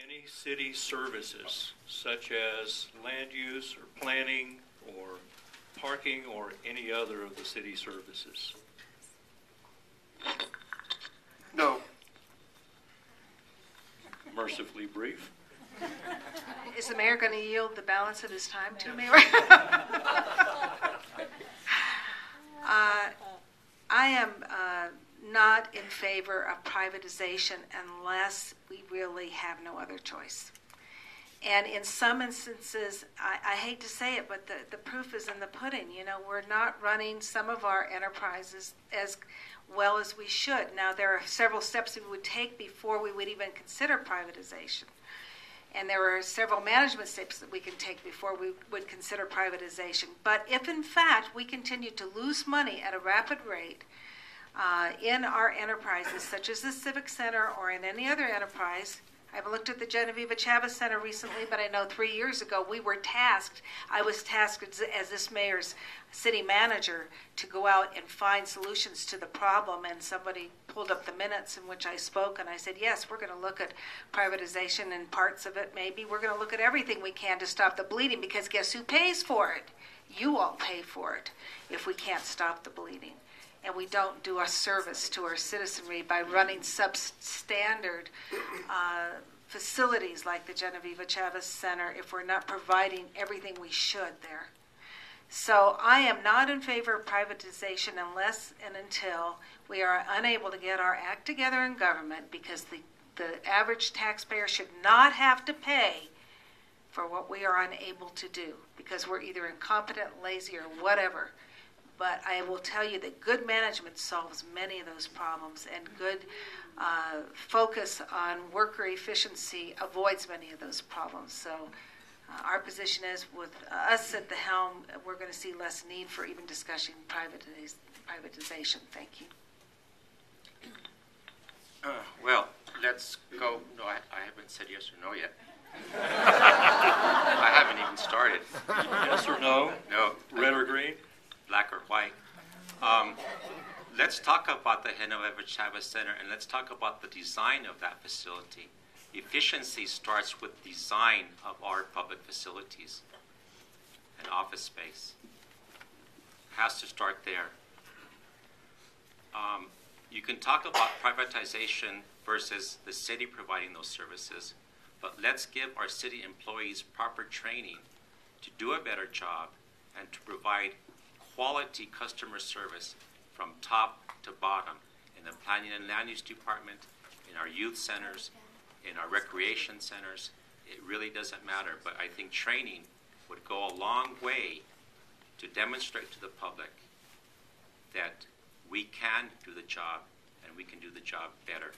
any city services, such as land use or planning or parking or any other of the city services? No. Mercifully brief. Is the mayor going to yield the balance of his time to me? I am not in favor of privatization unless we really have no other choice. And in some instances, I hate to say it, but the proof is in the pudding. You know, we're not running some of our enterprises as well as we should. Now, there are several steps that we would take before we would even consider privatization. And there are several management steps that we can take before we would consider privatization. But if, in fact, we continue to lose money at a rapid rate in our enterprises, such as the Civic Center or in any other enterprise, I haven't looked at the Genevieve Chavez Center recently, but I know 3 years ago I was tasked as this mayor's city manager to go out and find solutions to the problem, and somebody pulled up the minutes in which I spoke, and I said, yes, we're going to look at privatization and parts of it maybe. We're going to look at everything we can to stop the bleeding, because guess who pays for it? You all pay for it if we can't stop the bleeding. And we don't do a service to our citizenry by running substandard facilities like the Genevieve Chavez Center if we're not providing everything we should there. So I am not in favor of privatization unless and until we are unable to get our act together in government, because the average taxpayer should not have to pay for what we are unable to do because we're either incompetent, lazy, or whatever. But I will tell you that good management solves many of those problems, and good focus on worker efficiency avoids many of those problems. So our position is, with us at the helm, we're going to see less need for even discussing privatization. Thank you. Well, let's go. No, I haven't said yes or no yet. I haven't even started. Yes or no? No. Red or green? Black or white. Let's talk about the Genevieve Chavez Center, and let's talk about the design of that facility. Efficiency starts with design of our public facilities and office space. Has to start there. You can talk about privatization versus the city providing those services, but let's give our city employees proper training to do a better job and to provide quality customer service from top to bottom in the planning and land use department, in our youth centers, in our recreation centers. It really doesn't matter, but I think training would go a long way to demonstrate to the public that we can do the job and we can do the job better.